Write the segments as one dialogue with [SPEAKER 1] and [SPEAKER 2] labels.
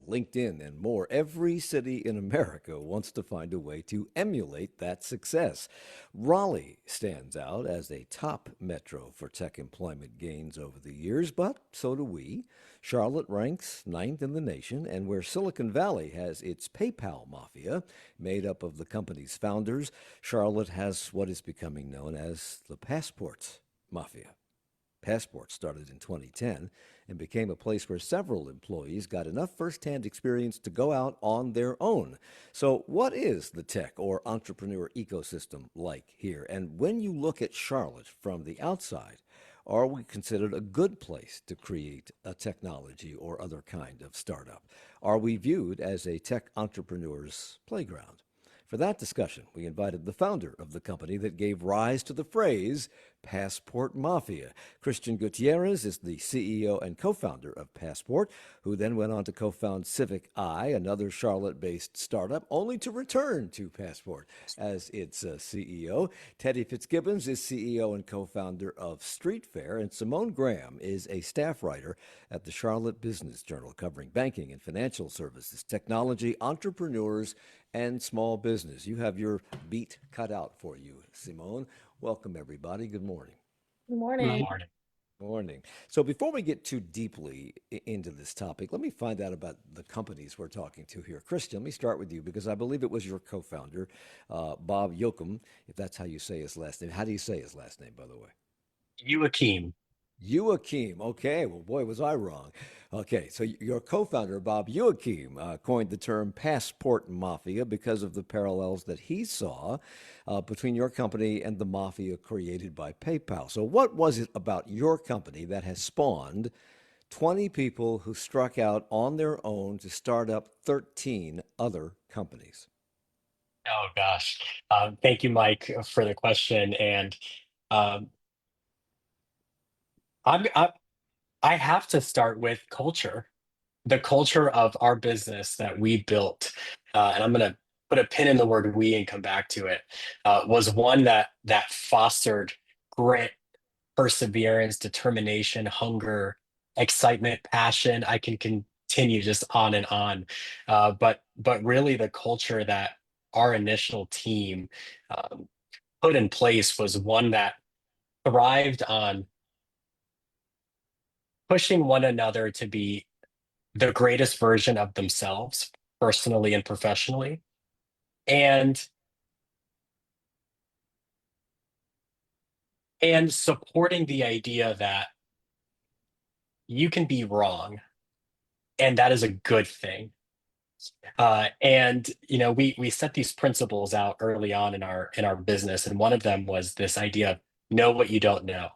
[SPEAKER 1] LinkedIn, and more. Every city in America wants to find a way to emulate that success. Raleigh stands out as a top metro for tech employment gains over the years, but so do we. Charlotte ranks ninth in the nation, and where Silicon Valley has its PayPal mafia, made up of the company's founders, Charlotte has what is becoming known as the passport mafia. Passport started in 2010 and became a place where several employees got enough firsthand experience to go out on their own. So, what is the tech or entrepreneur ecosystem like here? And when you look at Charlotte from the outside, are we considered a good place to create a technology or other kind of startup? Are we viewed as a tech entrepreneur's playground? For that discussion, we invited the founder of the company that gave rise to the phrase Passport Mafia. Khristian Gutierrez is the CEO and co-founder of Passport, who then went on to co-found Civic Eye, another Charlotte-based startup, only to return to Passport as its CEO. Teddy Fitzgibbons is CEO and co-founder of StreetFair, and Symone Graham is a staff writer at the Charlotte Business Journal, covering banking and financial services, technology, entrepreneurs, and small business. You have your beat cut out for you, Symone. Welcome, everybody. Good morning.
[SPEAKER 2] Good
[SPEAKER 3] Good
[SPEAKER 2] morning.
[SPEAKER 3] morning.
[SPEAKER 1] Morning. So before we get too deeply into this topic, let me find out about the companies we're talking to here. Christian, let me start with you because I believe it was your co-founder, Bob Yoakum, if that's how you say his last name. How do you say his last name, by the way?
[SPEAKER 3] Joachim.
[SPEAKER 1] Joachim. Okay. Well, boy, was I wrong. Okay. So your co-founder, Bob Joachim, coined the term passport mafia because of the parallels that he saw between your company and the mafia created by PayPal. So what was it about your company that has spawned 20 people who struck out on their own to start up 13 other companies?
[SPEAKER 3] Oh gosh. Thank you, Mike, for the question. And um, I'm, I, I have to start with culture, the culture of our business that we built. And I'm going to put a pin in the word "we" and come back to it. Was one that fostered grit, perseverance, determination, hunger, excitement, passion. I can continue just on and on. But really, the culture that our initial team um, put in place was one that thrived on pushing one another to be the greatest version of themselves, personally and professionally, and supporting the idea that you can be wrong, and that is a good thing. And we set these principles out early on in our business, and one of them was this idea of know what you don't know.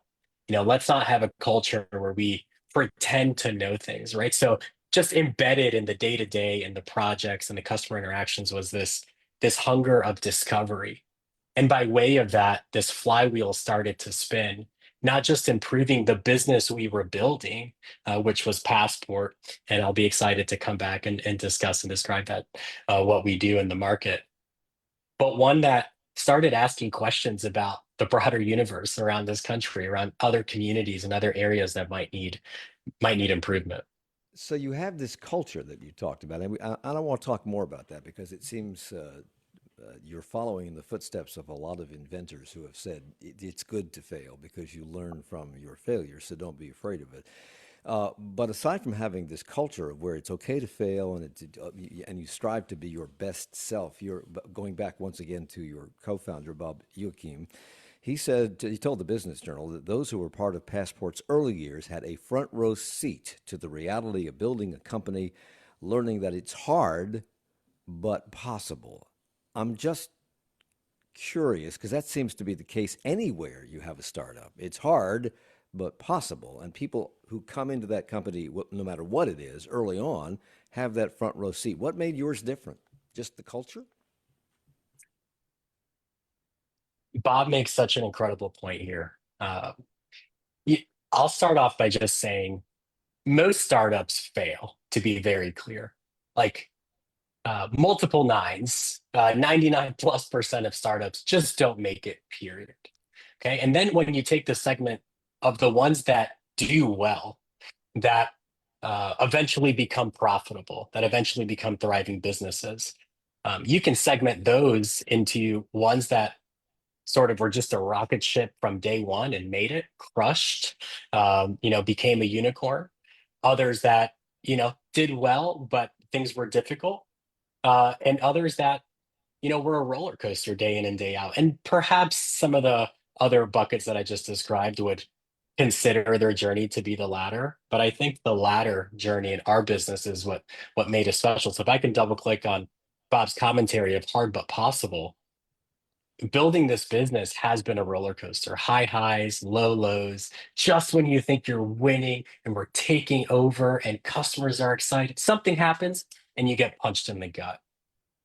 [SPEAKER 3] Let's not have a culture where we pretend to know things, right? So just embedded in the day to day and the projects and the customer interactions was this hunger of discovery. And by way of that, this flywheel started to spin, not just improving the business we were building, which was Passport, and I'll be excited to come back and discuss and describe that, what we do in the market, but one that started asking questions about the broader universe around this country, around other communities and other areas that might need improvement.
[SPEAKER 1] So you have this culture that you talked about, and I don't want to talk more about that because it seems you're following in the footsteps of a lot of inventors who have said it's good to fail because you learn from your failures, so don't be afraid of it. But aside from having this culture of where it's okay to fail and you strive to be your best self, you're going back once again to your co-founder Bob Joachim. He told the Business Journal that those who were part of Passport's early years had a front row seat to the reality of building a company, learning that it's hard but possible. I'm just curious because that seems to be the case anywhere you have a startup. It's hard, but possible. And people who come into that company, no matter what it is, early on, have that front row seat. What made yours different? Just the culture?
[SPEAKER 3] Bob makes such an incredible point here. Y- I'll start off by just saying most startups fail, to be very clear. Like multiple nines, 99 plus percent of startups just don't make it, period. Okay. And then when you take the segment of the ones that do well, that eventually become profitable, that eventually become thriving businesses. You can segment those into ones that sort of were just a rocket ship from day one and made it, crushed, became a unicorn. Others that, did well, but things were difficult. And others that, were a roller coaster day in and day out. And perhaps some of the other buckets that I just described would consider their journey to be the latter. But I think the latter journey in our business is what made it special. So if I can double click on Bob's commentary of hard but possible, building this business has been a roller coaster, high highs, low lows. Just when you think you're winning and we're taking over and customers are excited, something happens and you get punched in the gut.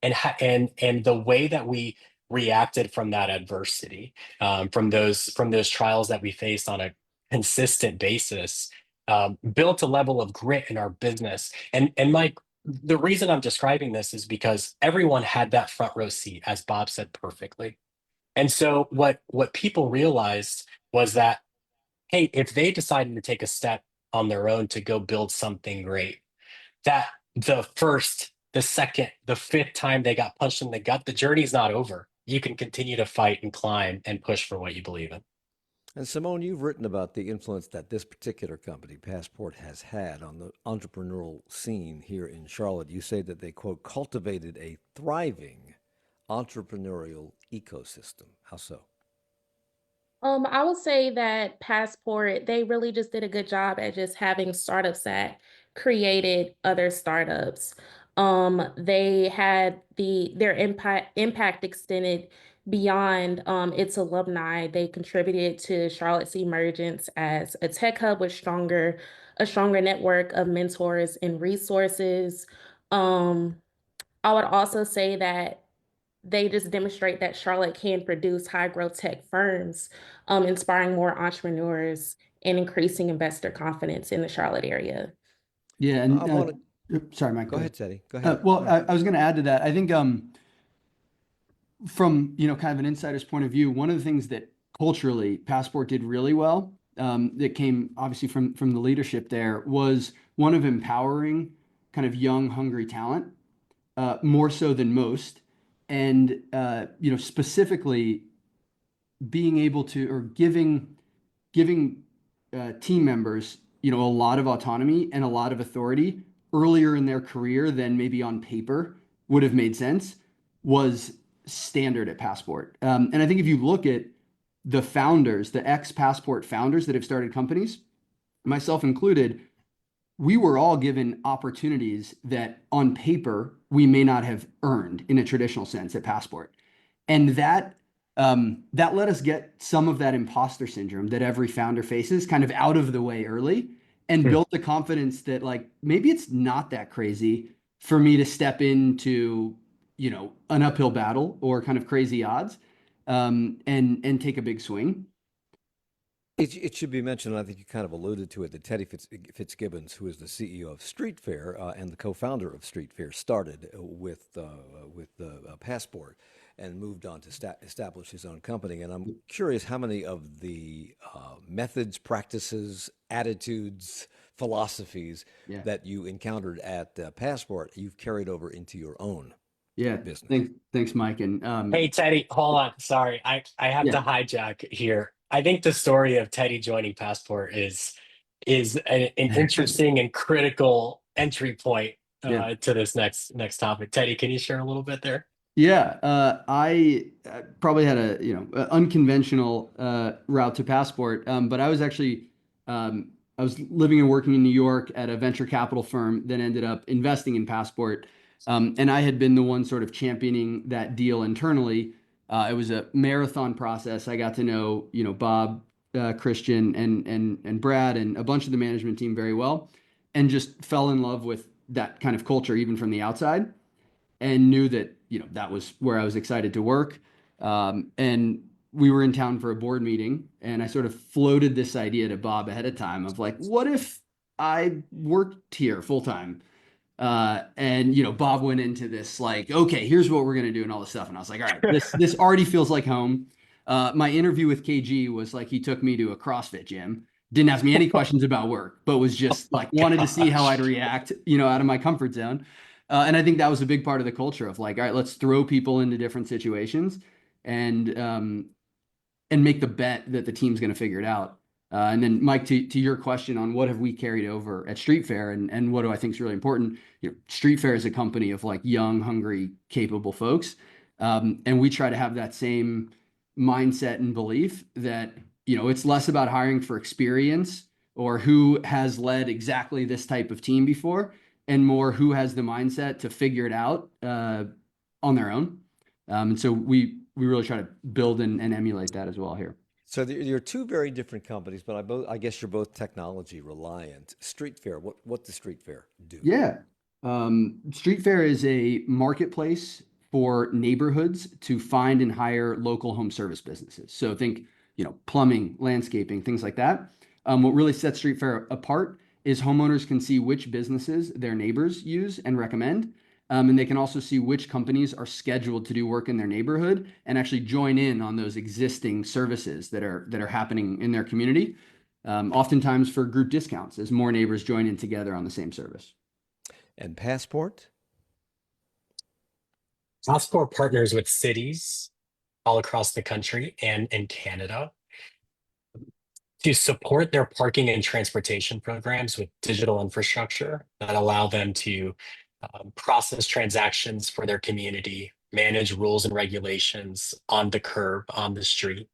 [SPEAKER 3] And the way that we reacted from that adversity, from those trials that we faced on a consistent basis, built a level of grit in our business. And Mike, the reason I'm describing this is because everyone had that front row seat, as Bob said perfectly. And so what people realized was that, hey, if they decided to take a step on their own to go build something great, that the first, the second, the fifth time they got punched in the gut, the journey's not over. You can continue to fight and climb and push for what you believe in.
[SPEAKER 1] And Symone, you've written about the influence that this particular company, Passport, has had on the entrepreneurial scene here in Charlotte. You say that they, quote, cultivated a thriving entrepreneurial ecosystem. How so?
[SPEAKER 2] I would say that Passport, they really just did a good job at just having startups that created other startups. They had their impact extended beyond its alumni. They contributed to Charlotte's emergence as a tech hub with a stronger network of mentors and resources. Um, I would also say that they just demonstrate that Charlotte can produce high growth tech firms, inspiring more entrepreneurs and increasing investor confidence in the Charlotte area.
[SPEAKER 4] Yeah,
[SPEAKER 1] I
[SPEAKER 4] and
[SPEAKER 1] want to
[SPEAKER 4] sorry, Mike.
[SPEAKER 1] go
[SPEAKER 4] Go
[SPEAKER 1] ahead,
[SPEAKER 4] ahead.
[SPEAKER 1] Teddy. Go ahead.
[SPEAKER 4] Well, I was going to add to that. I think from kind of an insider's point of view, one of the things that culturally Passport did really well, that came obviously from the leadership there, was one of empowering kind of young, hungry talent, more so than most, and specifically being able to, or giving team members, a lot of autonomy and a lot of authority earlier in their career than maybe on paper would have made sense, was standard at Passport. And I think if you look at the founders, the ex-Passport founders that have started companies, myself included, we were all given opportunities that on paper we may not have earned in a traditional sense at Passport. And that let us get some of that imposter syndrome that every founder faces kind of out of the way early, and built the confidence that, like, maybe it's not that crazy for me to step into, an uphill battle or kind of crazy odds, and take a big swing.
[SPEAKER 1] It should be mentioned, and I think you kind of alluded to it, that Teddy Fitzgibbons, who is the CEO of StreetFair and the co-founder of StreetFair, started with Passport and moved on to establish his own company. And I'm curious how many of the methods, practices, attitudes, philosophies
[SPEAKER 4] Yeah.
[SPEAKER 1] that you encountered at Passport you've carried over into your own
[SPEAKER 4] Yeah.
[SPEAKER 1] business.
[SPEAKER 4] Thanks, Mike. And
[SPEAKER 3] Hey, Teddy, hold on. Sorry, I have
[SPEAKER 4] yeah,
[SPEAKER 3] to hijack here. I think the story of Teddy joining Passport is an interesting and critical entry point
[SPEAKER 4] yeah.
[SPEAKER 3] to this next topic. Teddy, can you share a little bit there?
[SPEAKER 4] Yeah, I probably had a unconventional route to Passport, but I was living and working in New York at a venture capital firm, then ended up investing in Passport, and I had been the one sort of championing that deal internally. It was a marathon process. I got to know Bob, Khristian, and Brad, and a bunch of the management team very well, and just fell in love with that kind of culture even from the outside, and knew that that was where I was excited to work. And we were in town for a board meeting, and I sort of floated this idea to Bob ahead of time of, like, what if I worked here full time? And Bob went into this, like, okay, here's what we're gonna do and all this stuff, and I was like, all right, this already feels like home. My interview with KG was like he took me to a CrossFit gym, didn't ask me any questions about work, but was just like wanted to see how I'd react, out of my comfort zone. And I think that was a big part of the culture of like, all right, let's throw people into different situations and make the bet that the team's going to figure it out. And then Mike, to your question on what have we carried over at StreetFair and what do I think is really important, StreetFair is a company of like young, hungry, capable folks. And we try to have that same mindset and belief that, it's less about hiring for experience or who has led exactly this type of team before and more who has the mindset to figure it out on their own. And so we really try to build and emulate that as well here.
[SPEAKER 1] So you're two very different companies, but I guess you're both technology reliant. StreetFair, what does StreetFair do?
[SPEAKER 4] Yeah. StreetFair is a marketplace for neighborhoods to find and hire local home service businesses. So think, plumbing, landscaping, things like that. What really sets StreetFair apart is homeowners can see which businesses their neighbors use and recommend. And they can also see which companies are scheduled to do work in their neighborhood and actually join in on those existing services that are happening in their community. Oftentimes for group discounts as more neighbors join in together on the same service.
[SPEAKER 1] And Passport?
[SPEAKER 3] Passport partners with cities all across the country and in Canada to support their parking and transportation programs with digital infrastructure that allow them to process transactions for their community, manage rules and regulations on the curb, on the street,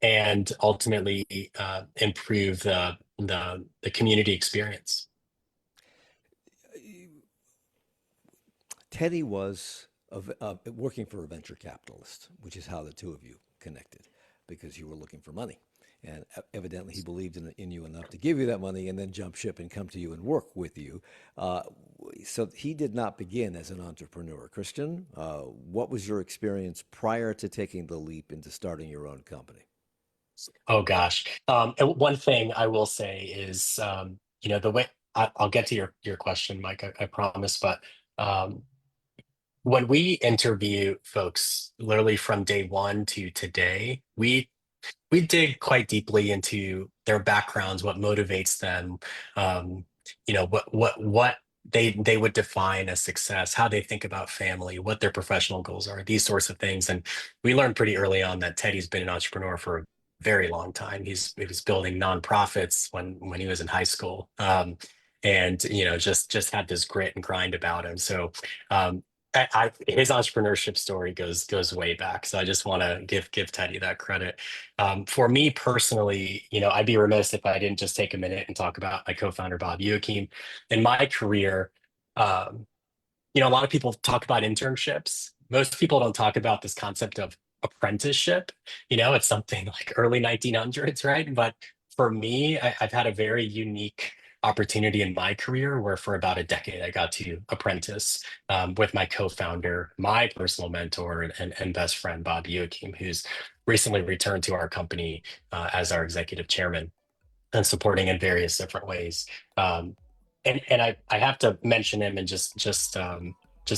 [SPEAKER 3] and ultimately improve the community experience.
[SPEAKER 1] Teddy was working for a venture capitalist, which is how the two of you connected, because you were looking for money. And evidently he believed in you enough to give you that money and then jump ship and come to you and work with you. So he did not begin as an entrepreneur. Khristian, what was your experience prior to taking the leap into starting your own company?
[SPEAKER 3] Oh gosh. And one thing I will say is, the way I'll get to your question, Mike, I promise, but when we interview folks literally from day one to today, we dig quite deeply into their backgrounds, what motivates them, what they would define as success, how they think about family, what their professional goals are, these sorts of things. And we learned pretty early on that Teddy's been an entrepreneur for a very long time. He was building nonprofits when he was in high school, and just had this grit and grind about him. So his entrepreneurship story goes way back. So I just want to give Teddy that credit. For me personally, I'd be remiss if I didn't just take a minute and talk about my co-founder, Bob Joachim. In my career, a lot of people talk about internships. Most people don't talk about this concept of apprenticeship. It's something like early 1900s, right? But for me, I've had a very unique opportunity in my career where for about a decade I got to apprentice with my co-founder, my personal mentor and best friend, Bob Joachim, who's recently returned to our company as our executive chairman and supporting in various different ways. And I have to mention him and just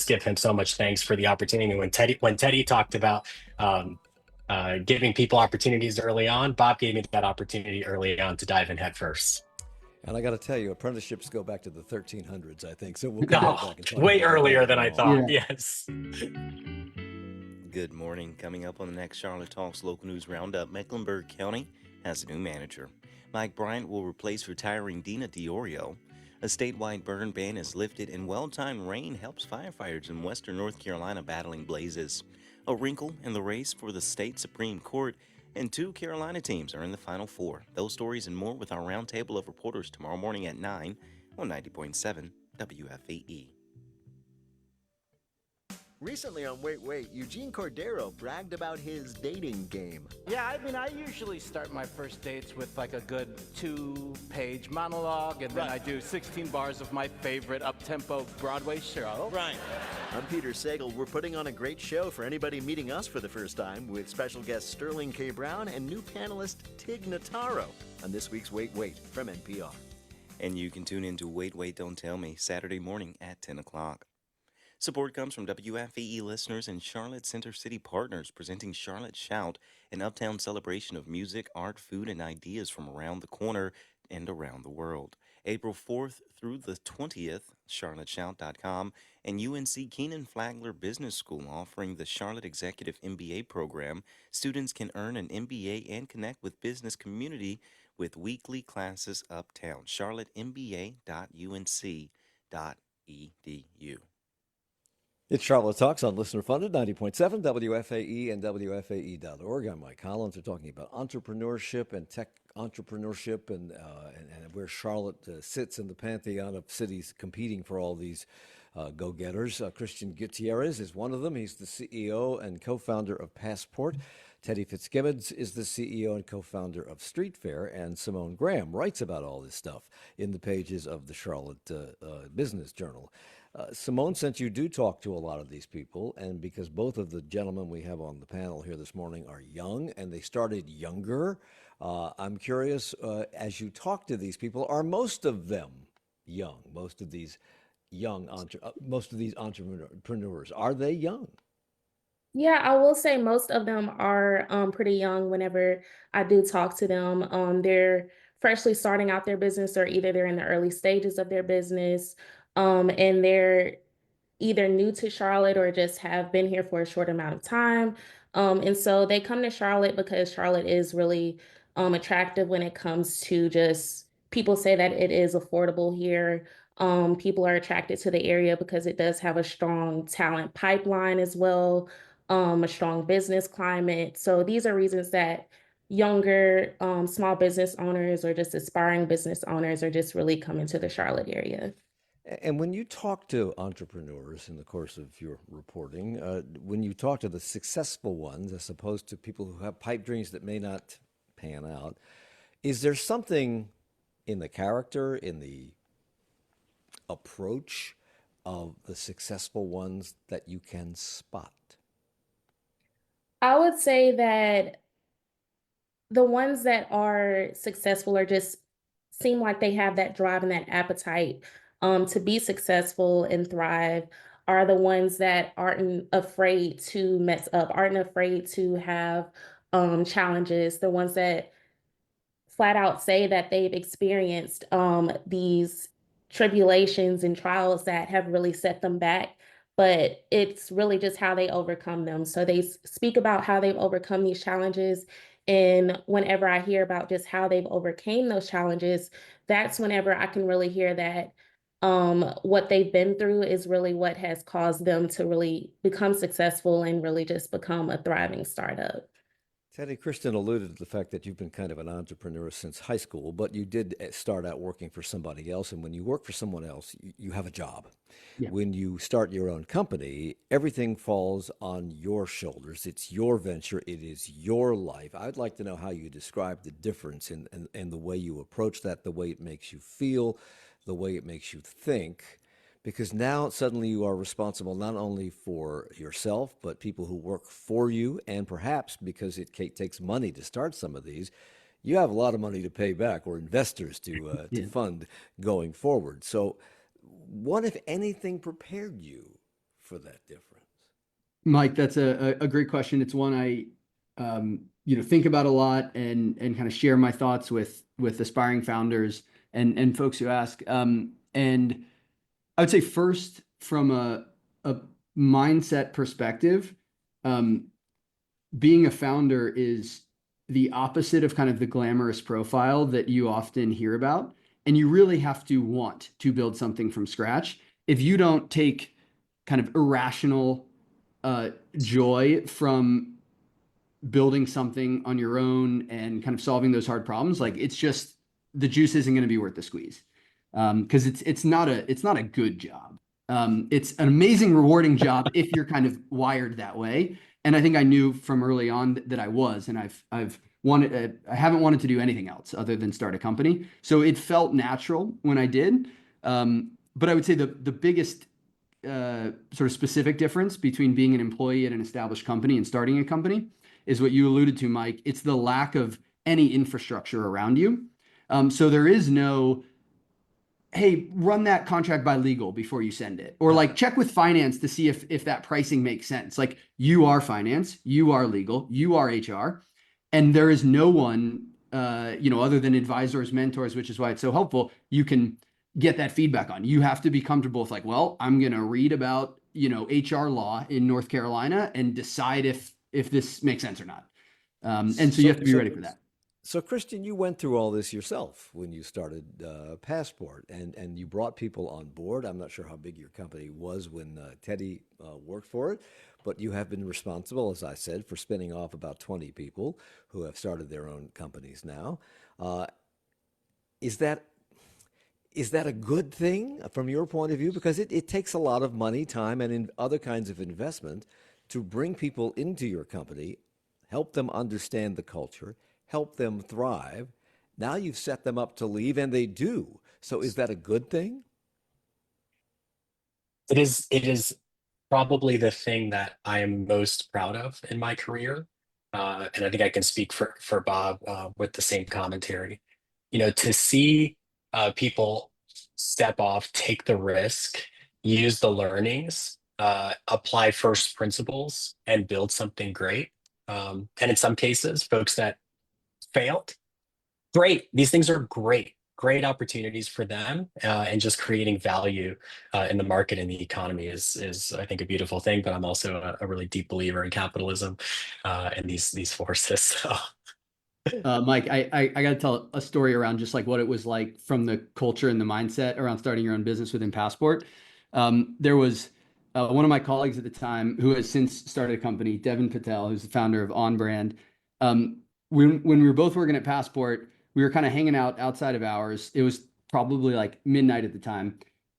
[SPEAKER 3] give him so much thanks for the opportunity. When Teddy talked about giving people opportunities early on, Bob gave me that opportunity early on to dive in head first.
[SPEAKER 1] And I got to tell you, apprenticeships go back to the 1300s, I think. So we'll come back and talk
[SPEAKER 3] way
[SPEAKER 1] about
[SPEAKER 3] earlier
[SPEAKER 1] that
[SPEAKER 3] than I
[SPEAKER 1] in a
[SPEAKER 3] thought.
[SPEAKER 1] moment.
[SPEAKER 3] Yes.
[SPEAKER 5] Good morning. Coming up on the next Charlotte Talks Local News Roundup, Mecklenburg County has a new manager. Mike Bryant will replace retiring Dina Diorio. A statewide burn ban is lifted, and well-timed rain helps firefighters in western North Carolina battling blazes. A wrinkle in the race for the state Supreme Court, and 2 Carolina teams are in the Final Four. Those stories and more with our roundtable of reporters tomorrow morning at 9 on 90.7 WFAE.
[SPEAKER 6] Recently on Wait Wait, Eugene Cordero bragged about his dating game.
[SPEAKER 7] Yeah, I usually start my first dates with like a good 2-page monologue, and then I do 16 bars of my favorite up-tempo Broadway show.
[SPEAKER 6] Right. I'm Peter Sagal. We're putting on a great show for anybody meeting us for the first time with special guest Sterling K. Brown and new panelist Tig Notaro on this week's Wait Wait from NPR.
[SPEAKER 5] And you can tune in to Wait Wait Don't Tell Me Saturday morning at 10 o'clock. Support comes from WFAE listeners and Charlotte Center City partners presenting Charlotte Shout, an uptown celebration of music, art, food, and ideas from around the corner and around the world. April 4th through the 20th, charlotteshout.com, and UNC Keenan Flagler Business School offering the Charlotte Executive MBA program. Students can earn an MBA and connect with business community with weekly classes uptown. charlottemba.unc.edu.
[SPEAKER 1] It's Charlotte Talks on Listener Funded 90.7 WFAE and WFAE.org. I'm Mike Collins. We're talking about entrepreneurship and tech entrepreneurship and where Charlotte sits in the pantheon of cities competing for all these go-getters. Khristian Gutierrez is one of them. He's the CEO and co-founder of Passport. Teddy Fitzgibbons is the CEO and co-founder of StreetFair, and Symone Graham writes about all this stuff in the pages of the Charlotte Business Journal. Symone, since you do talk to a lot of these people, and because both of the gentlemen we have on the panel here this morning are young and they started younger, I'm curious, as you talk to these people, are most of them young? Most of these entrepreneurs, are they young?
[SPEAKER 2] Yeah, I will say most of them are pretty young whenever I do talk to them. They're freshly starting out their business, or either they're in the early stages of their business, and they're either new to Charlotte or just have been here for a short amount of time. And so they come to Charlotte because Charlotte is really attractive when it comes to just people say that it is affordable here. People are attracted to the area because it does have a strong talent pipeline as well, a strong business climate. So these are reasons that younger small business owners or just aspiring business owners are just really coming to the Charlotte area.
[SPEAKER 1] And when you talk to entrepreneurs in the course of your reporting, when you talk to the successful ones, as opposed to people who have pipe dreams that may not pan out, is there something in the character, in the approach of the successful ones that you can spot?
[SPEAKER 2] I would say that the ones that are successful or just seem like they have that drive and that appetite to be successful and thrive are the ones that aren't afraid to mess up, aren't afraid to have challenges, the ones that flat out say that they've experienced these tribulations and trials that have really set them back, but it's really just how they overcome them. So they speak about how they've overcome these challenges. And whenever I hear about just how they've overcame those challenges, that's whenever I can really hear that what they've been through is really what has caused them to really become successful and really just become a thriving startup.
[SPEAKER 1] Teddy, Kristen alluded to the fact that you've been kind of an entrepreneur since high school, but you did start out working for somebody else. And when you work for someone else, you have a job.
[SPEAKER 4] Yeah.
[SPEAKER 1] When you start your own company, everything falls on your shoulders. It's your venture. It is your life. I'd like to know how you describe the difference in the way you approach that, the way it makes you feel, the way it makes you think. Because now suddenly you are responsible not only for yourself, but people who work for you, and perhaps because it takes money to start some of these, you have a lot of money to pay back or investors to fund going forward. So, what, if anything, prepared you for that difference?
[SPEAKER 4] Mike, that's a great question. It's one I think about a lot and kind of share my thoughts with aspiring founders and folks who ask. And I would say first, from a mindset perspective, being a founder is the opposite of kind of the glamorous profile that you often hear about. And you really have to want to build something from scratch. If you don't take kind of irrational joy from building something on your own and kind of solving those hard problems, like it's just, the juice isn't going to be worth the squeeze. Because it's not a good job. It's an amazing, rewarding job if you're kind of wired that way. And I think I knew from early on that I was, and I haven't wanted to do anything else other than start a company. So it felt natural when I did. But I would say the biggest sort of specific difference between being an employee at an established company and starting a company is what you alluded to, Mike. It's the lack of any infrastructure around you. So there is no hey, run that contract by legal before you send it, or like check with finance to see if that pricing makes sense. Like, you are finance, you are legal, you are HR, and there is no one, other than advisors, mentors, which is why it's so helpful. You can get that feedback on. You have to be comfortable with, like, well, I'm going to read about, HR law in North Carolina and decide if this makes sense or not. And so you
[SPEAKER 1] So,
[SPEAKER 4] have to be
[SPEAKER 1] so,
[SPEAKER 4] ready for that.
[SPEAKER 1] so, Christian, you went through all this yourself when you started Passport, and you brought people on board. I'm not sure how big your company was when Teddy worked for it, but you have been responsible, as I said, for spinning off about 20 people who have started their own companies now. Uh, is that is that a good thing from your point of view? Because it takes a lot of money, time, and in other kinds of investment to bring people into your company, help them understand the culture, help them thrive. Now you've set them up to leave, and they do. So is that a good thing?
[SPEAKER 3] It is probably the thing that I am most proud of in my career. And I think I can speak for Bob with the same commentary. To see people step off, take the risk, use the learnings, apply first principles, and build something great. And in some cases, folks that failed, great. These things are great, great opportunities for them, and just creating value in the market and the economy is I think a beautiful thing. But I'm also a really deep believer in capitalism and these forces. So
[SPEAKER 4] Mike, I got to tell a story around just like what it was like from the culture and the mindset around starting your own business within Passport. There was one of my colleagues at the time who has since started a company, Devin Patel, who's the founder of On Brand. When we were both working at Passport, we were kind of hanging out outside of hours. It was probably like midnight at the time.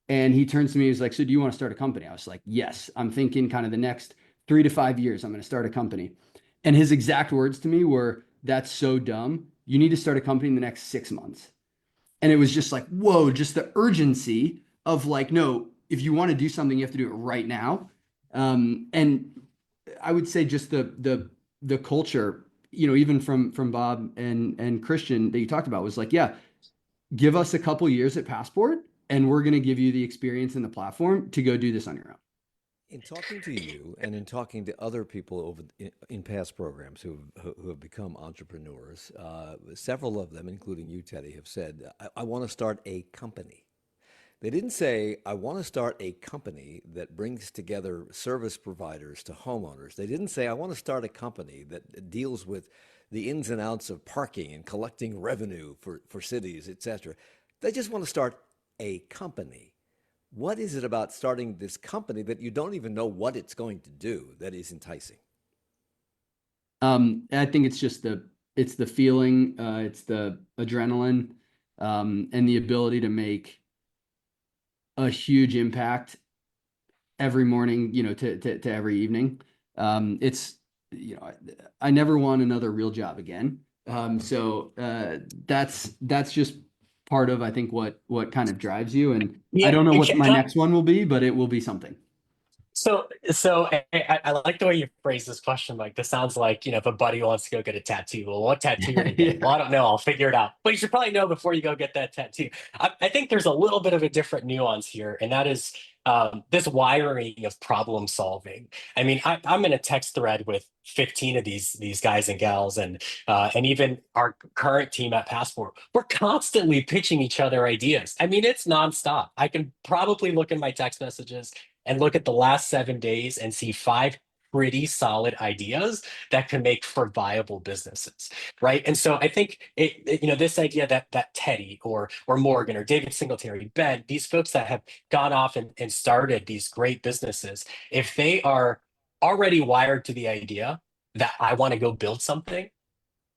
[SPEAKER 4] And he turns to me, he's like, "So do you want to start a company?" I was like, "Yes, I'm thinking kind of the next 3 to 5 years, I'm going to start a company." And his exact words to me were, "That's so dumb. You need to start a company in the next 6 months." And it was just like, whoa, just the urgency of like, no, if you want to do something, you have to do it right now. And I would say just the culture, even from Bob and Christian that you talked about was like, yeah, give us a couple years at Passport, and we're going to give you the experience and the platform to go do this on your own.
[SPEAKER 1] In talking to you and in talking to other people in past programs who have become entrepreneurs, several of them, including you, Teddy, have said, I want to start a company. They didn't say, I want to start a company that brings together service providers to homeowners. They didn't say, I want to start a company that deals with the ins and outs of parking and collecting revenue for cities, et cetera. They just want to start a company. What is it about starting this company that you don't even know what it's going to do that is enticing?
[SPEAKER 4] I think it's just it's the feeling, it's the adrenaline, and the ability to make a huge impact every morning, to every evening. It's, I never want another real job again. So that's just part of, I think, what kind of drives you. And I
[SPEAKER 3] yeah,
[SPEAKER 4] don't know what my
[SPEAKER 3] can I,
[SPEAKER 4] next one will be, but it will be something.
[SPEAKER 3] so I like the way you phrase this question. Like, this sounds like, if a buddy wants to go get a tattoo, well, what tattoo are you getting? Well,
[SPEAKER 4] Yeah.
[SPEAKER 3] I don't know. I'll figure it out. But you should probably know before you go get that tattoo. I think there's a little bit of a different nuance here, and that is this wiring of problem solving. I mean, I'm in a text thread with 15 of these guys and gals, and even our current team at Passport. We're constantly pitching each other ideas. I mean, it's nonstop. I can probably look in my text messages and look at the last 7 days and see five pretty solid ideas that can make for viable businesses, right? And so I think this idea that Teddy or Morgan or David Singletary, Ben, these folks that have gone off and started these great businesses, if they are already wired to the idea that I want to go build something,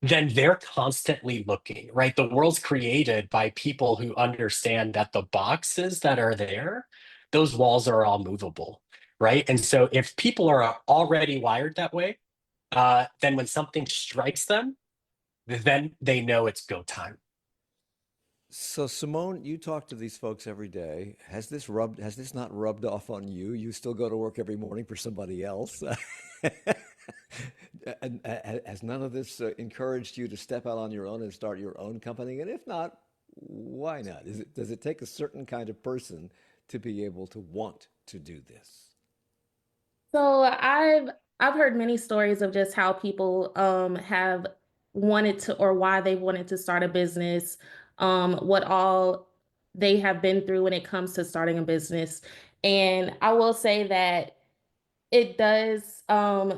[SPEAKER 3] then they're constantly looking, right? The world's created by people who understand that the boxes that are there, those walls are all movable, right? And so if people are already wired that way, then when something strikes them, then they know it's go time.
[SPEAKER 1] So, Simone, you talk to these folks every day. Has this not rubbed off on you? You still go to work every morning for somebody else. And has none of this encouraged you to step out on your own and start your own company? And if not, Why not? Does it take a certain kind of person to be able to want to do this?
[SPEAKER 2] So I've heard many stories of just how people have wanted to, or why they wanted to start a business, what all they have been through when it comes to starting a business. And I will say that it does,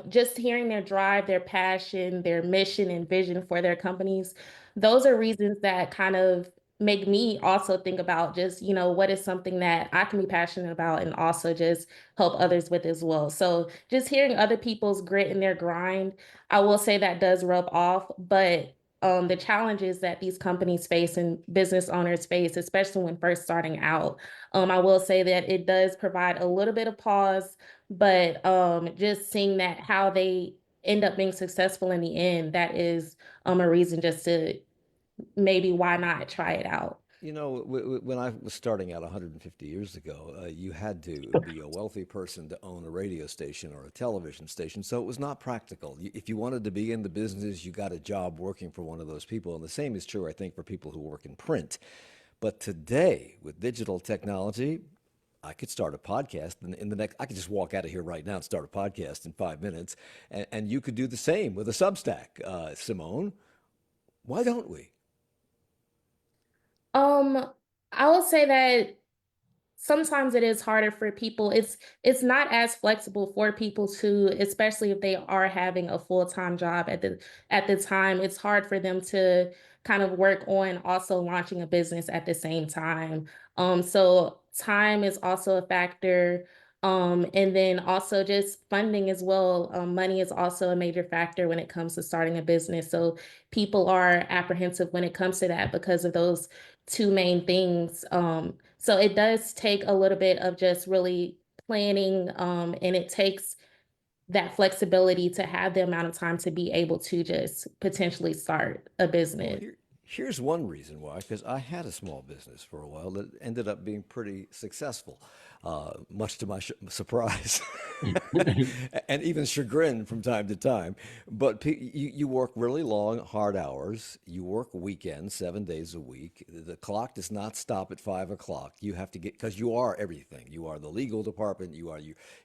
[SPEAKER 2] just hearing their drive, their passion, their mission and vision for their companies, those are reasons that kind of make me also think about just, what is something that I can be passionate about and also just help others with as well. So just hearing other people's grit and their grind, I will say that does rub off, but the challenges that these companies face and business owners face, especially when first starting out, I will say that it does provide a little bit of pause, but just seeing that how they end up being successful in the end, that is a reason just to maybe why not try it out.
[SPEAKER 1] When I was starting out 150 years ago, you had to be a wealthy person to own a radio station or a television station, so it was not practical. If you wanted to be in the business, you got a job working for one of those people, and the same is true, I think, for people who work in print. But today, with digital technology, I could start a podcast in the next. I could just walk out of here right now and start a podcast in 5 minutes, and you could do the same with a Substack, Simone. Why don't we?
[SPEAKER 2] Um, I will say that sometimes it is harder for people. It's not as flexible for people to, especially if they are having a full-time job at the time. It's hard for them to kind of work on also launching a business at the same time. So time is also a factor. And then also just funding as well. Money is also a major factor when it comes to starting a business. So people are apprehensive when it comes to that because of those two main things. So it does take a little bit of just really planning, and it takes that flexibility to have the amount of time to be able to just potentially start a
[SPEAKER 1] Well,
[SPEAKER 2] business.
[SPEAKER 1] here's one reason why, because I had a small business for a while that ended up being pretty successful, much to my surprise and even chagrin from time to time. But you work really long, hard hours. You work weekends, 7 days a week. The clock does not stop at 5 o'clock. You have to get, because you are everything. You are the legal department.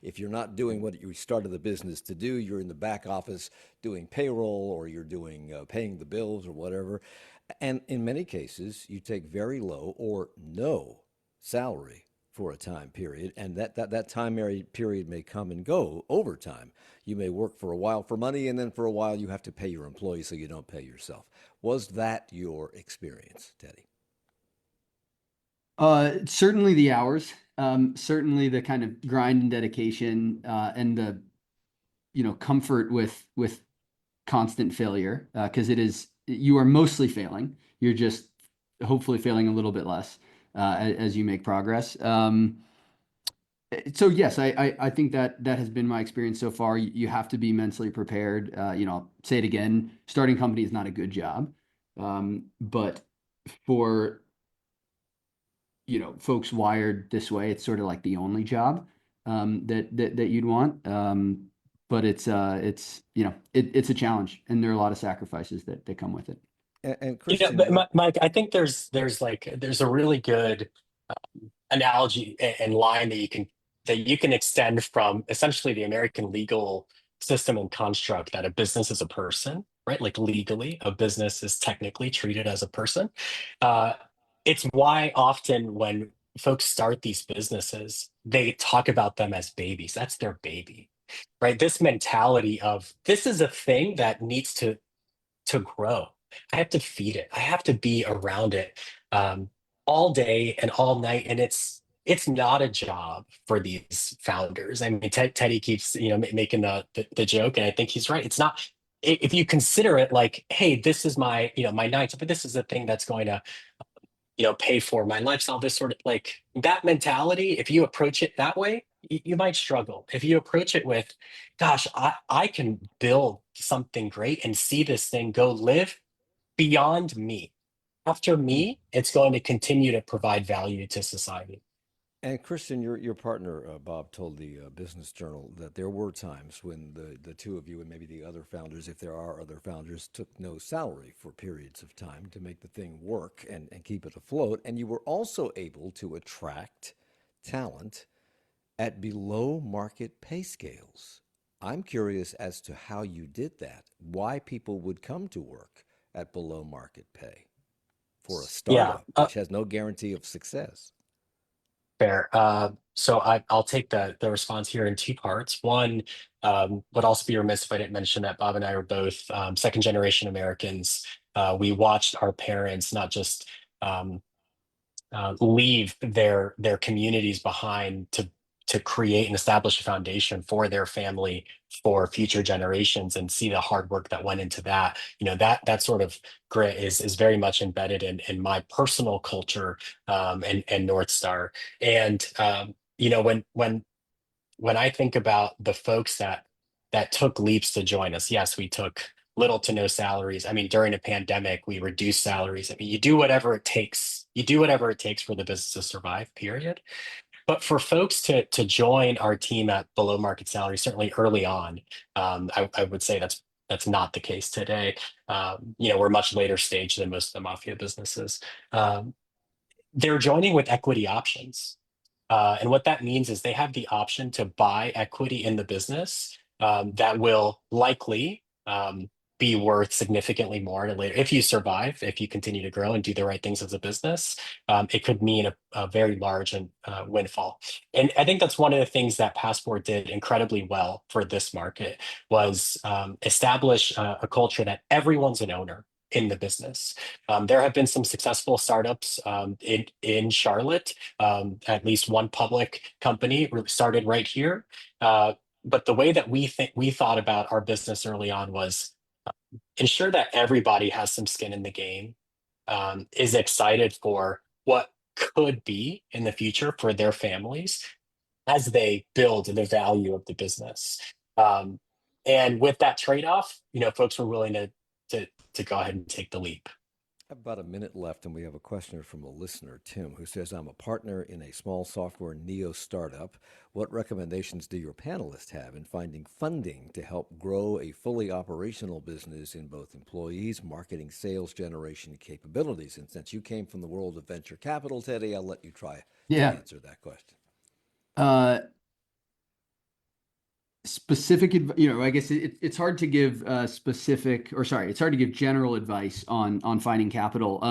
[SPEAKER 1] If you're not doing what you started the business to do, you're in the back office doing payroll, or you're doing paying the bills or whatever. And in many cases, you take very low or no salary for a time period, and that time period may come and go over time. You may work for a while for money, and then for a while you have to pay your employees so you don't pay yourself. Was that your experience, Teddy?
[SPEAKER 4] Certainly the hours, certainly the kind of grind and dedication, and the, comfort with constant failure, because you are mostly failing. You're just hopefully failing a little bit less as you make progress. So yes, I think that has been my experience so far. You have to be mentally prepared. I'll say it again, starting a company is not a good job. But for, folks wired this way, it's sort of like the only job that you'd want. But it's it's a challenge, and there are a lot of sacrifices that come with it.
[SPEAKER 1] And
[SPEAKER 3] But
[SPEAKER 1] Christian,
[SPEAKER 3] Mike, I think there's a really good analogy and line that you can extend from essentially the American legal system and construct that a business is a person, right? Like legally, a business is technically treated as a person. Uh, it's why often when folks start these businesses, they talk about them as babies. That's their baby, right? This mentality of this is a thing that needs to grow. I have to feed it. I have to be around it um, all day and all night, and it's not a job for these founders. I mean, Teddy keeps making the joke, and I think he's right. It's not. If you consider it like, hey, this is my my nights, but this is the thing that's going to pay for my lifestyle. This sort of like that mentality. If you approach it that way, you might struggle. If you approach it with, gosh, I can build something great and see this thing go live beyond me. After me, it's going to continue to provide value to society.
[SPEAKER 1] And Christian, your partner Bob told the Business Journal that there were times when the two of you and maybe the other founders, if there are other founders, took no salary for periods of time to make the thing work and keep it afloat. And you were also able to attract talent at below market pay scales. I'm curious as to how you did that. Why people would come to work at below market pay for a
[SPEAKER 3] Yeah,
[SPEAKER 1] startup, which has no guarantee of success.
[SPEAKER 3] fair. So I'll take the response here in two parts. One, would also be remiss if I didn't mention that Bob and I are both second generation Americans. We watched our parents not just um, leave their communities behind to create and establish a foundation for their family for future generations, and see the hard work that went into that. That sort of grit is very much embedded in my personal culture, and North Star. And when I think about the folks that took leaps to join us, yes, we took little to no salaries. I mean, during a pandemic, we reduced salaries. I mean, you do whatever it takes. You do whatever it takes for the business to survive, period. But for folks to join our team at below market salary, certainly early on, I would say that's not the case today. We're much later stage than most of the mafia businesses. Um, they're joining with equity options. And what that means is they have the option to buy equity in the business, that will likely be worth significantly more at a later. If you survive, if you continue to grow and do the right things as a business, it could mean a very large and windfall. And I think that's one of the things that Passport did incredibly well for this market, was establish a culture that everyone's an owner in the business. There have been some successful startups in Charlotte, at least one public company started right here. But the way that we thought about our business early on was ensure that everybody has some skin in the game, is excited for what could be in the future for their families as they build the value of the business. Um, and with that trade-off, folks were willing to go ahead and take the leap.
[SPEAKER 1] About a minute left, and we have a questioner from a listener, Tim, who says, I'm a partner in a small software neo startup. What recommendations do your panelists have in finding funding to help grow a fully operational business in both employees, marketing, sales, generation capabilities? And since you came from the world of venture capital, Teddy, I'll let you try to
[SPEAKER 4] Yeah.
[SPEAKER 1] answer that question.
[SPEAKER 4] Specific, I guess it's hard to give it's hard to give general advice on finding capital.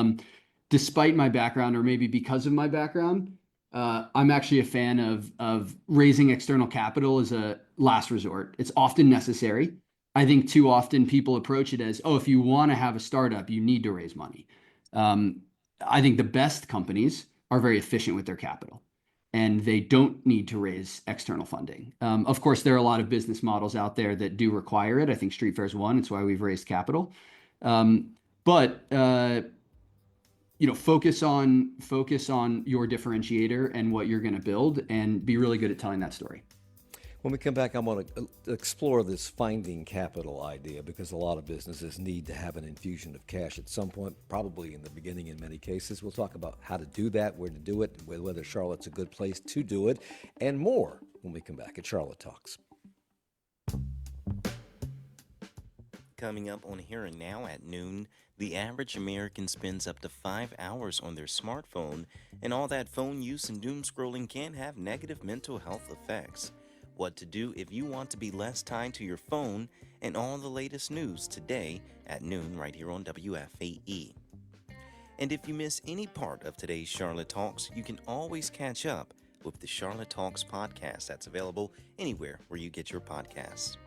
[SPEAKER 4] Despite my background, or maybe because of my background, I'm actually a fan of raising external capital as a last resort. It's often necessary. I think too often people approach it as, oh, if you want to have a startup, you need to raise money. I think the best companies are very efficient with their capital, and they don't need to raise external funding. Of course, there are a lot of business models out there that do require it. I think StreetFair is one. It's why we've raised capital. But focus on your differentiator and what you're going to build, and be really good at telling that story.
[SPEAKER 1] When we come back, I want to explore this finding capital idea, because a lot of businesses need to have an infusion of cash at some point, probably in the beginning in many cases. We'll talk about how to do that, where to do it, whether Charlotte's a good place to do it, and more when we come back at Charlotte Talks.
[SPEAKER 5] Coming up on Here and Now at noon, the average American spends up to 5 hours on their smartphone, and all that phone use and doom scrolling can have negative mental health effects. What to do if you want to be less tied to your phone, and all the latest news today at noon right here on WFAE. And if you miss any part of today's Charlotte Talks, you can always catch up with the Charlotte Talks podcast that's available anywhere where you get your podcasts.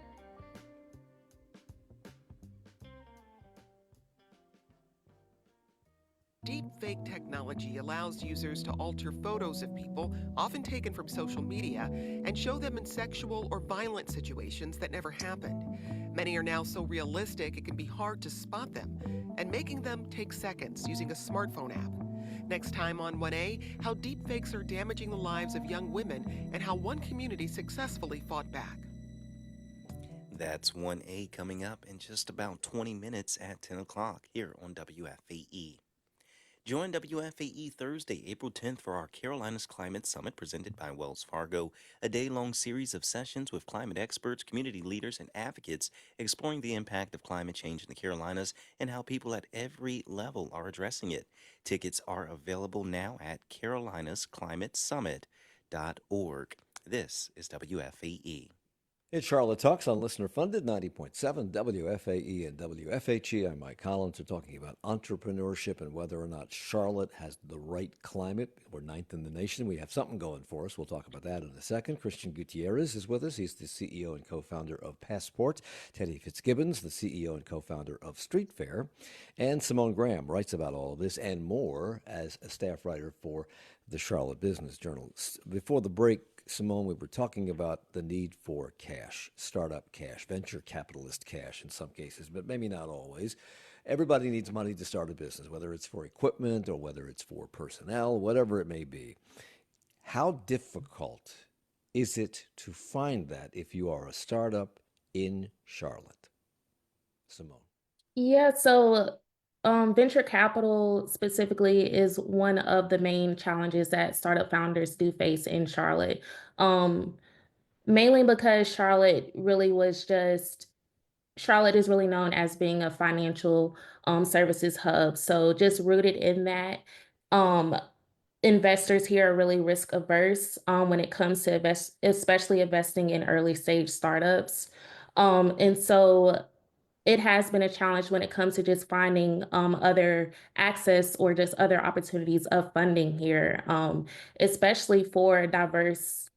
[SPEAKER 8] Deepfake technology allows users to alter photos of people, often taken from social media, and show them in sexual or violent situations that never happened. Many are now so realistic it can be hard to spot them, and making them takes seconds using a smartphone app. Next time on 1A, how deepfakes are damaging the lives of young women and how one community successfully fought back.
[SPEAKER 5] That's 1A coming up in just about 20 minutes at 10 o'clock here on WFAE. Join WFAE Thursday, April 10th for our Carolinas Climate Summit presented by Wells Fargo, a day-long series of sessions with climate experts, community leaders, and advocates exploring the impact of climate change in the Carolinas and how people at every level are addressing it. Tickets are available now at carolinasclimatesummit.org. This is WFAE.
[SPEAKER 1] It's Charlotte Talks on listener funded 90.7 WFAE and WFHE. I'm Mike Collins. We're talking about entrepreneurship and whether or not Charlotte has the right climate. We're ninth in the nation. We have something going for us. We'll talk about that in a second. Khristian Gutierrez is with us. He's the CEO and co-founder of Passport. Teddy Fitzgibbons, the CEO and co-founder of StreetFair. And Symone Graham writes about all of this and more as a staff writer for the Charlotte Business Journal. Before the break, Symone, we were talking about the need for cash, startup cash, venture capitalist cash in some cases, but maybe not always. Everybody needs money to start a business, whether it's for equipment or whether it's for personnel, whatever it may be. How difficult is it to find that if you are a startup in Charlotte? Symone.
[SPEAKER 2] Yeah, so venture capital specifically is one of the main challenges that startup founders do face in Charlotte. Mainly because Charlotte is really known as being a financial services hub. So just rooted in that, um, investors here are really risk averse when it comes to especially investing in early stage startups. And so it has been a challenge when it comes to just finding other access or just other opportunities of funding here, especially for diverse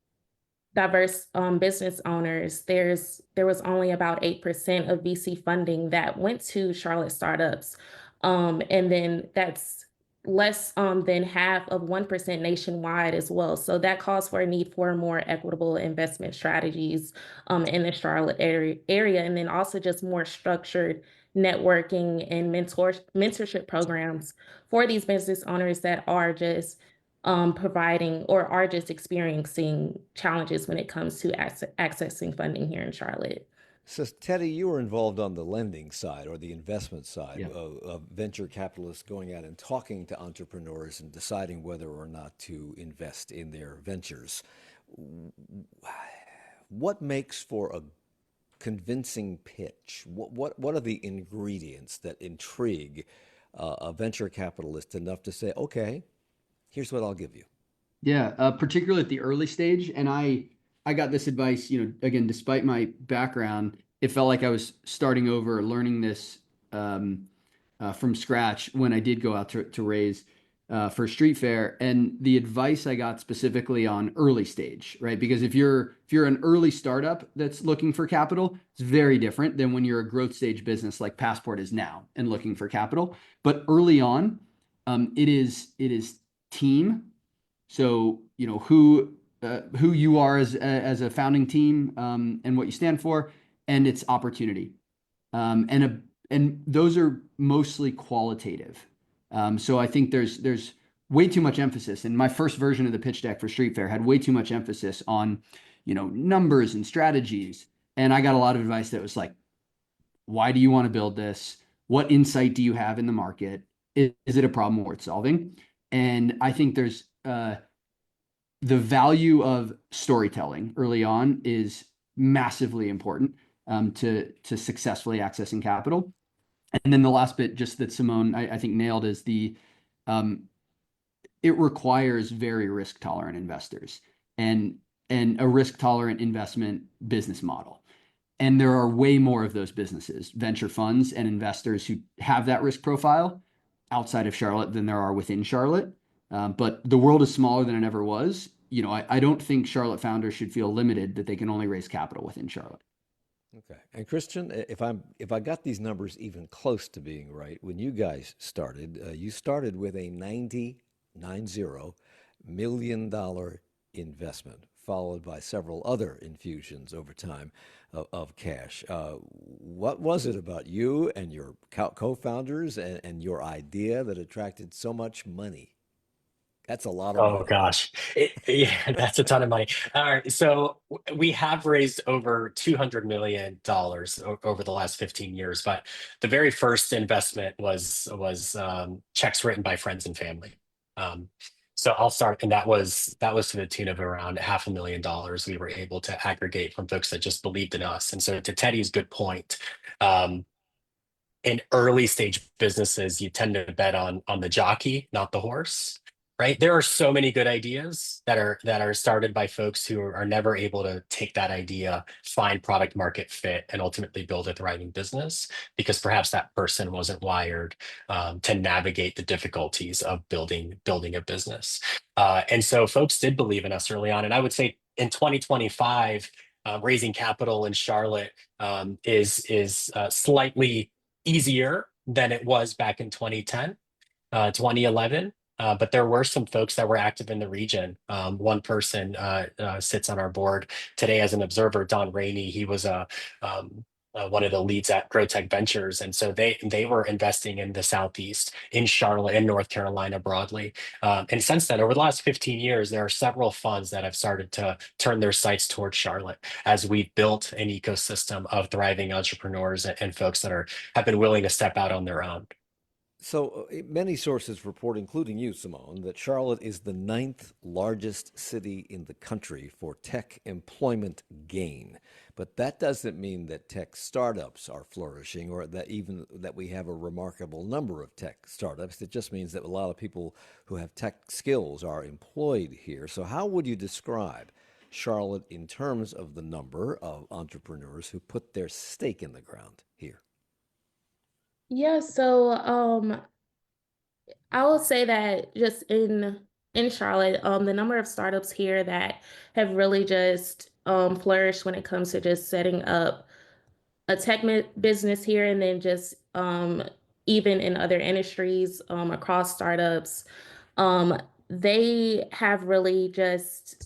[SPEAKER 2] business owners. There was only about 8% of VC funding that went to Charlotte startups. And then that's less than half of 1% nationwide as well. So that calls for a need for more equitable investment strategies in the Charlotte area, and then also just more structured networking and mentorship programs for these business owners that are just providing or are just experiencing challenges when it comes to accessing funding here in Charlotte.
[SPEAKER 1] So, Teddy, you were involved on the lending side or the investment side
[SPEAKER 4] Yeah.
[SPEAKER 1] of venture capitalists going out and talking to entrepreneurs and deciding whether or not to invest in their ventures. What makes for a convincing pitch? What are the ingredients that intrigue a venture capitalist enough to say, okay, here's what I'll give you?
[SPEAKER 4] Yeah, particularly at the early stage. And I got this advice, again, despite my background, it felt like I was starting over, learning this from scratch when I did go out to raise for StreetFair. And the advice I got specifically on early stage, right? Because if you're an early startup that's looking for capital, it's very different than when you're a growth stage business like Passport is now and looking for capital. But early on, it is team. So, who you are as a founding team, and what you stand for, and its opportunity. And those are mostly qualitative. So I think there's way too much emphasis. And my first version of the pitch deck for StreetFair had way too much emphasis on, numbers and strategies. And I got a lot of advice that was like, why do you want to build this? What insight do you have in the market? Is it a problem worth solving? And I think there's the value of storytelling early on is massively important to successfully accessing capital. And then the last bit, just that Symone, I think nailed, is it requires very risk tolerant investors and a risk tolerant investment business model. And there are way more of those businesses, venture funds and investors who have that risk profile outside of Charlotte than there are within Charlotte. But the world is smaller than it ever was. I don't think Charlotte founders should feel limited that they can only raise capital within Charlotte.
[SPEAKER 1] Okay. And Khristian, if I got these numbers even close to being right, when you guys started, you started with a $90 million investment, followed by several other infusions over time of cash. What was it about you and your co-founders and your idea that attracted so much money? That's a lot of
[SPEAKER 3] Oh
[SPEAKER 1] money.
[SPEAKER 3] gosh, yeah, that's a ton of money. All right, so we have raised over $200 million over the last 15 years, but the very first investment was checks written by friends and family. Um, so I'll start, and that was to the tune of around $500,000 we were able to aggregate from folks that just believed in us. And so to Teddy's good point, um, in early stage businesses, you tend to bet on the jockey, not the horse, right? There are so many good ideas that are started by folks who are never able to take that idea, find product market fit, and ultimately build a thriving business because perhaps that person wasn't wired to navigate the difficulties of building a business. And so folks did believe in us early on, and I would say in 2025. Raising capital in Charlotte is slightly easier than it was back in 2010, 2011. But there were some folks that were active in the region. One person sits on our board today as an observer, Don Rainey. He was one of the leads at Grow Tech Ventures. And so they were investing in the Southeast, in Charlotte, and North Carolina broadly. And since then, over the last 15 years, there are several funds that have started to turn their sights towards Charlotte as we've built an ecosystem of thriving entrepreneurs and folks that have been willing to step out on their own.
[SPEAKER 1] So many sources report, including you, Symone, that Charlotte is the ninth largest city in the country for tech employment gain. But that doesn't mean that tech startups are flourishing or that even that we have a remarkable number of tech startups. It just means that a lot of people who have tech skills are employed here. So how would you describe Charlotte in terms of the number of entrepreneurs who put their stake in the ground here?
[SPEAKER 2] Yeah, so I will say that just in Charlotte, the number of startups here that have really just flourished when it comes to just setting up a business here, and then just even in other industries across startups, um, they have really just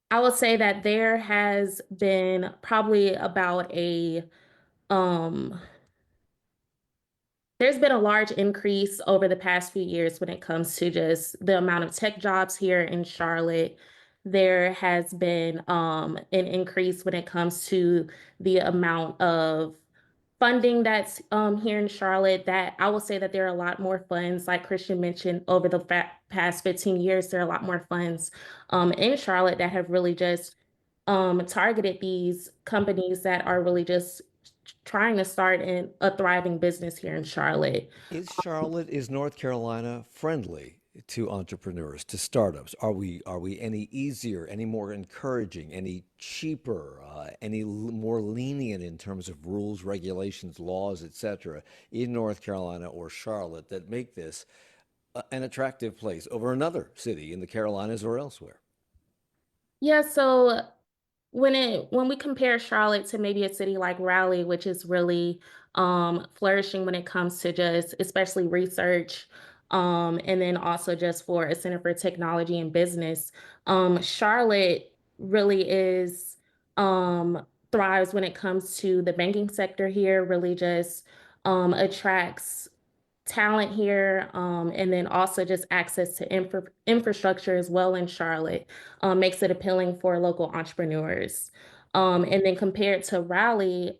[SPEAKER 2] I would say that there has been probably about a um there's been a large increase over the past few years when it comes to just the amount of tech jobs here in Charlotte. There has been an increase when it comes to the amount of funding that's here in Charlotte. That I will say that there are a lot more funds, like Christian mentioned, over the past 15 years. There are a lot more funds in Charlotte that have really just targeted these companies that are really just trying to start a thriving business here in Charlotte.
[SPEAKER 1] Is North Carolina friendly to entrepreneurs, to startups? Are we any easier, any more encouraging, any cheaper, more lenient in terms of rules, regulations, laws, etc. in North Carolina or Charlotte that make this an attractive place over another city in the Carolinas or elsewhere?
[SPEAKER 2] Yeah, so when we compare Charlotte to maybe a city like Raleigh, which is really flourishing when it comes to just especially research, and then also just for a Center for Technology and Business, Charlotte really is thrives when it comes to the banking sector here. Really just attracts talent here, and then also just access to infrastructure as well in Charlotte makes it appealing for local entrepreneurs. And then compared to Raleigh,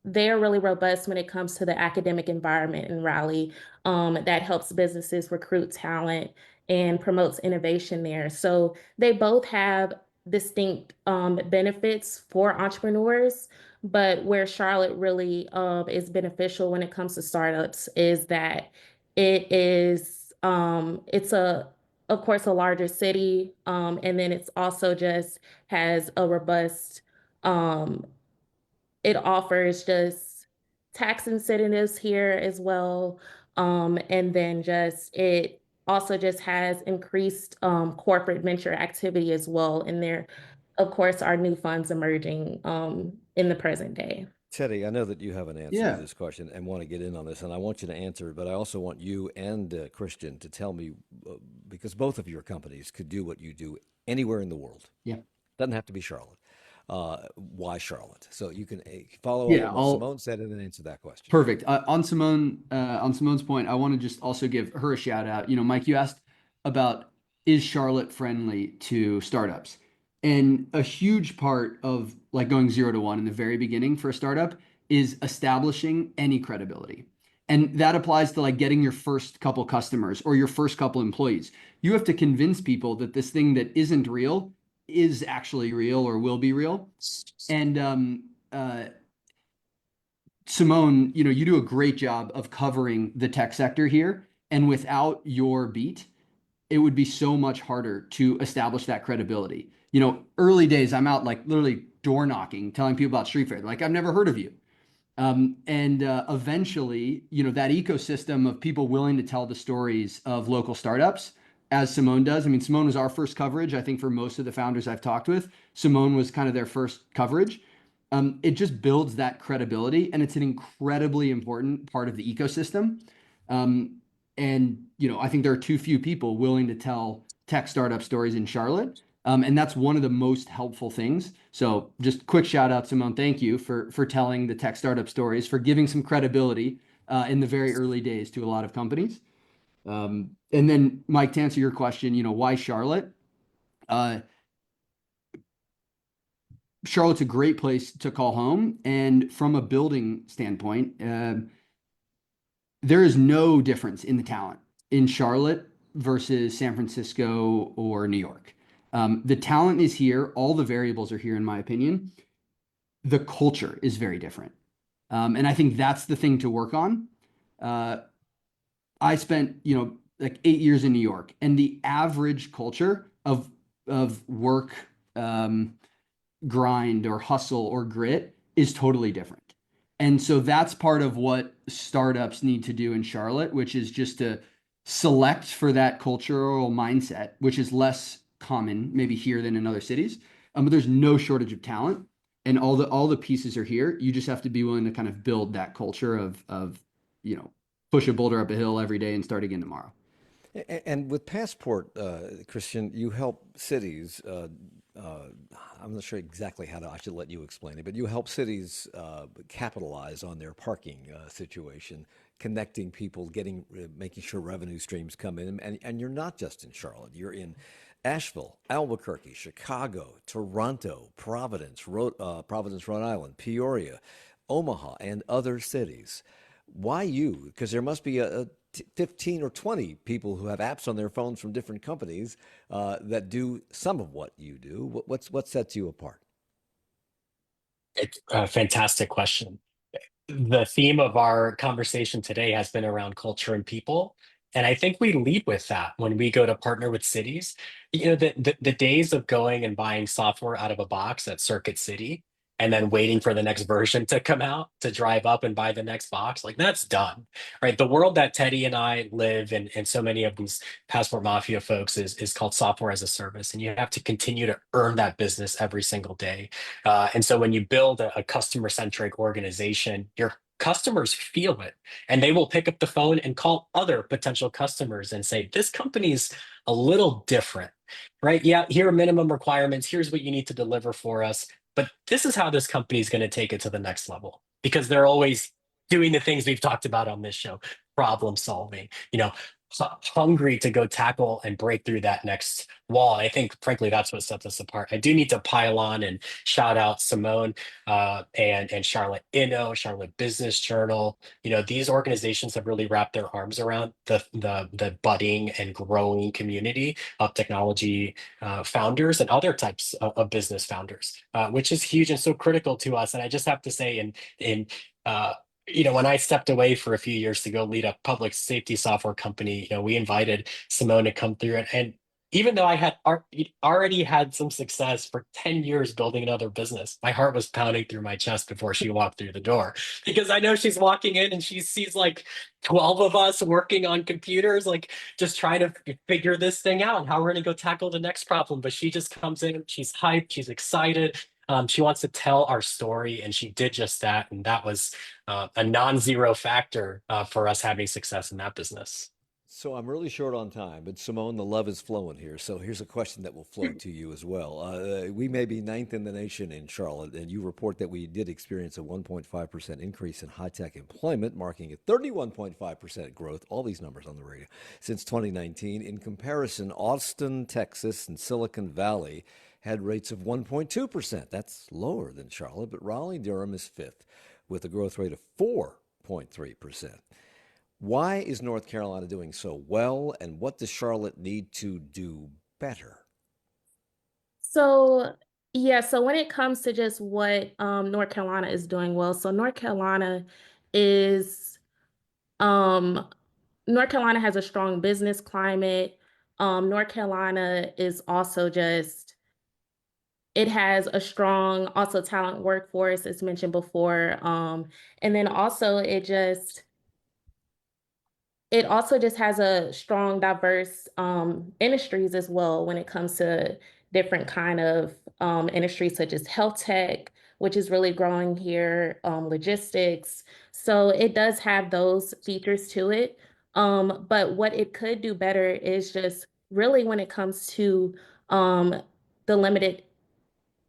[SPEAKER 2] they're really robust when it comes to the academic environment in Raleigh, that helps businesses recruit talent and promotes innovation there. So they both have distinct benefits for entrepreneurs, but where Charlotte really is beneficial when it comes to startups is that it's of course a larger city, and then it's also just has a robust um, it offers just tax incentives here as well. And then just it also just has increased corporate venture activity as well. And there, of course, are new funds emerging in the present day.
[SPEAKER 1] Teddy, I know that you have an answer to
[SPEAKER 4] Yeah.
[SPEAKER 1] this question and want to get in on this, and I want you to answer it, but I also want you and Christian to tell me, because both of your companies could do what you do anywhere in the world.
[SPEAKER 4] Yeah.
[SPEAKER 1] Doesn't have to be Charlotte. why Charlotte? So you can follow up
[SPEAKER 4] Yeah,
[SPEAKER 1] on what
[SPEAKER 4] I'll
[SPEAKER 1] Symone said and then answer that question.
[SPEAKER 4] perfect. On Simone's point, I want to just also give her a shout out. You know, Mike, you asked about is Charlotte friendly to startups? And a huge part of like going 0 to 1 in the very beginning for a startup is establishing any credibility. And that applies to like getting your first couple customers or your first couple employees. You have to convince people that this thing that isn't real is actually real or will be real. And Symone, you know, you do a great job of covering the tech sector here. And without your beat, it would be so much harder to establish that credibility. You know, early days, I'm out like literally door knocking, telling people about StreetFair. They're like, I've never heard of you. And eventually, you know, that ecosystem of people willing to tell the stories of local startups, as Symone does. I mean, Symone was our first coverage. I think for most of the founders I've talked with, Symone was kind of their first coverage. It just builds that credibility, and it's an incredibly important part of the ecosystem. And you know, I think there are too few people willing to tell tech startup stories in Charlotte. And that's one of the most helpful things. So just quick shout out, Symone. Thank you for telling the tech startup stories, for giving some credibility in the very early days to a lot of companies. And then Mike, to answer your question, you know, why Charlotte? Charlotte's a great place to call home. And from a building standpoint, there is no difference in the talent in Charlotte versus San Francisco or New York. The talent is here. All the variables are here, in my opinion. The culture is very different. And I think that's the thing to work on. I spent, you know, like 8 years in New York, and the average culture of work, grind or hustle or grit is totally different. And so that's part of what startups need to do in Charlotte, which is just to select for that cultural mindset, which is less common maybe here than in other cities. But there's no shortage of talent, and all the pieces are here. You just have to be willing to kind of build that culture of you know, push a boulder up a hill every day and start again tomorrow.
[SPEAKER 1] And with Passport, Khristian, you help cities. I'm not sure exactly how to. I should let you explain it, but you help cities capitalize on their parking situation, connecting people, making sure revenue streams come in. And you're not just in Charlotte. You're in Asheville, Albuquerque, Chicago, Toronto, Providence, Rhode Island, Peoria, Omaha, and other cities. Why you? Because there must be 15 or 20 people who have apps on their phones from different companies that do some of what you do. What sets you apart?
[SPEAKER 3] It's a fantastic question. The theme of our conversation today has been around culture and people. And I think we lead with that when we go to partner with cities. You know, the days of going and buying software out of a box at Circuit City and then waiting for the next version to come out to drive up and buy the next box, like that's done, right? The world that Teddy and I live in, and so many of these Passport Mafia folks is called software as a service. And you have to continue to earn that business every single day. And so when you build a customer-centric organization, your customers feel it, and they will pick up the phone and call other potential customers and say, this company's a little different, right? Yeah, here are minimum requirements. Here's what you need to deliver for us. But this is how this company is going to take it to the next level, because they're always doing the things we've talked about on this show, problem solving, you know, hungry to go tackle and break through that next wall. I think, frankly, that's what sets us apart. I do need to pile on and shout out Symone and Charlotte Inno, Charlotte Business Journal. You know, these organizations have really wrapped their arms around the budding and growing community of technology founders and other types of business founders, which is huge and so critical to us. And I just have to say, you know, when I stepped away for a few years to go lead a public safety software company, you know, we invited Symone to come through. And even though I had already had some success for 10 years building another business, my heart was pounding through my chest before she walked through the door, because I know she's walking in and she sees like 12 of us working on computers, like just trying to figure this thing out and how we're going to go tackle the next problem. But she just comes in, she's hyped, she's excited. She wants to tell our story, and she did just that. And that was a non-zero factor for us having success in that business.
[SPEAKER 1] So I'm really short on time, but Simone, the love is flowing here. So here's a question that will flow to you as well. We may be ninth in the nation in Charlotte, and you report that we did experience a 1.5% increase in high-tech employment, marking a 31.5% growth, all these numbers on the radio, since 2019. In comparison, Austin, Texas, and Silicon Valley had rates of 1.2%. That's lower than Charlotte, but Raleigh-Durham is fifth with a growth rate of 4.3%. Why is North Carolina doing so well, and what does Charlotte need to do better?
[SPEAKER 2] So, yeah, so when it comes to just what North Carolina is doing well, so is um, North Carolina has a strong business climate. North Carolina is also just it has a strong also talent workforce, as mentioned before. And then also it also just has a strong, diverse industries as well when it comes to different kind of industries such as health tech, which is really growing here, logistics. So it does have those features to it. But what it could do better is just really when it comes to the limited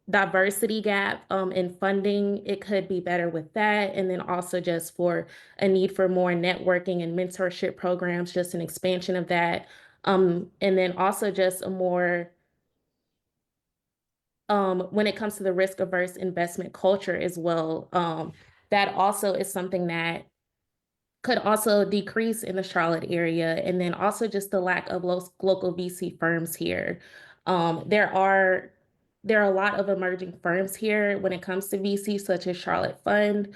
[SPEAKER 2] diversity gap in funding, it could be better with that. And then also just for a need for more networking and mentorship programs, just an expansion of that. And then also just a more, when it comes to the risk averse investment culture as well, that also is something that could also decrease in the Charlotte area. And then also just the lack of local VC firms here. There are a lot of emerging firms here when it comes to VC, such as Charlotte Fund,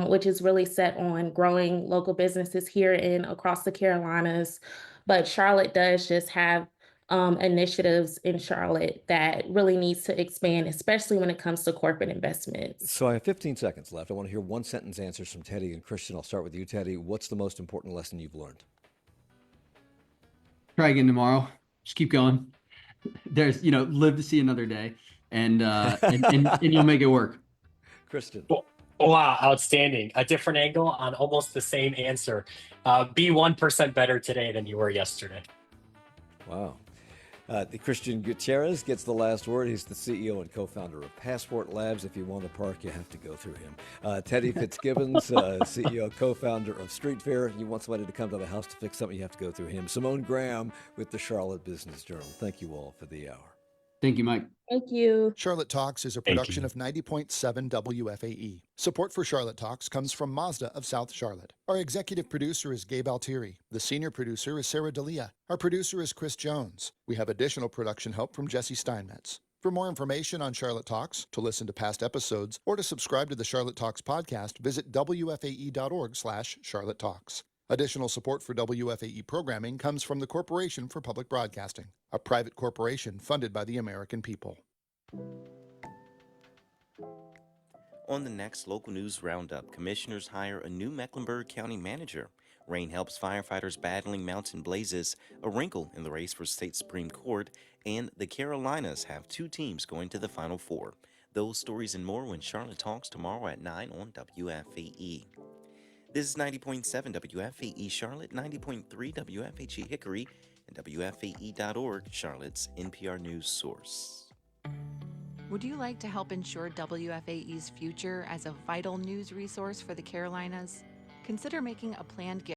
[SPEAKER 2] which is really set on growing local businesses here and across the Carolinas. But Charlotte does just have initiatives in Charlotte that really needs to expand, especially when it comes to corporate investments.
[SPEAKER 1] So I have 15 seconds left. I want to hear one sentence answers from Teddy and Khristian. I'll start with you, Teddy. What's the most important lesson you've learned?
[SPEAKER 4] Try again tomorrow. Just keep going. There's, live to see another day, and you'll make it work.
[SPEAKER 1] Khristian.
[SPEAKER 3] Wow, outstanding. A different angle on almost the same answer. Be 1% better today than you were yesterday.
[SPEAKER 1] Wow. The Khristian Gutierrez gets the last word. He's the CEO and co-founder of Passport Labs. If you want to park, you have to go through him. Teddy Fitzgibbons, CEO, co-founder of StreetFair. You want somebody to come to the house to fix something, you have to go through him. Symone Graham with the Charlotte Business Journal. Thank you all for the hour.
[SPEAKER 4] Thank you, Mike.
[SPEAKER 2] Thank you.
[SPEAKER 9] Charlotte Talks is a production of 90.7 WFAE. Support for Charlotte Talks comes from Mazda of South Charlotte. Our executive producer is Gabe Altieri. The senior producer is Sarah D'Elia. Our producer is Chris Jones. We have additional production help from Jesse Steinmetz. For more information on Charlotte Talks, to listen to past episodes, or to subscribe to the Charlotte Talks podcast, visit wfae.org/Charlotte Talks. Additional support for WFAE programming comes from the Corporation for Public Broadcasting, a private corporation funded by the American people.
[SPEAKER 5] On the next local news roundup, commissioners hire a new Mecklenburg County manager. Rain helps firefighters battling mountain blazes, a wrinkle in the race for state Supreme Court, and the Carolinas have two teams going to the Final Four. Those stories and more when Charlotte Talks tomorrow at 9 on WFAE. This is 90.7 WFAE Charlotte, 90.3 WFHE Hickory, and WFAE.org, Charlotte's NPR news source.
[SPEAKER 10] Would you like to help ensure WFAE's future as a vital news resource for the Carolinas? Consider making a planned gift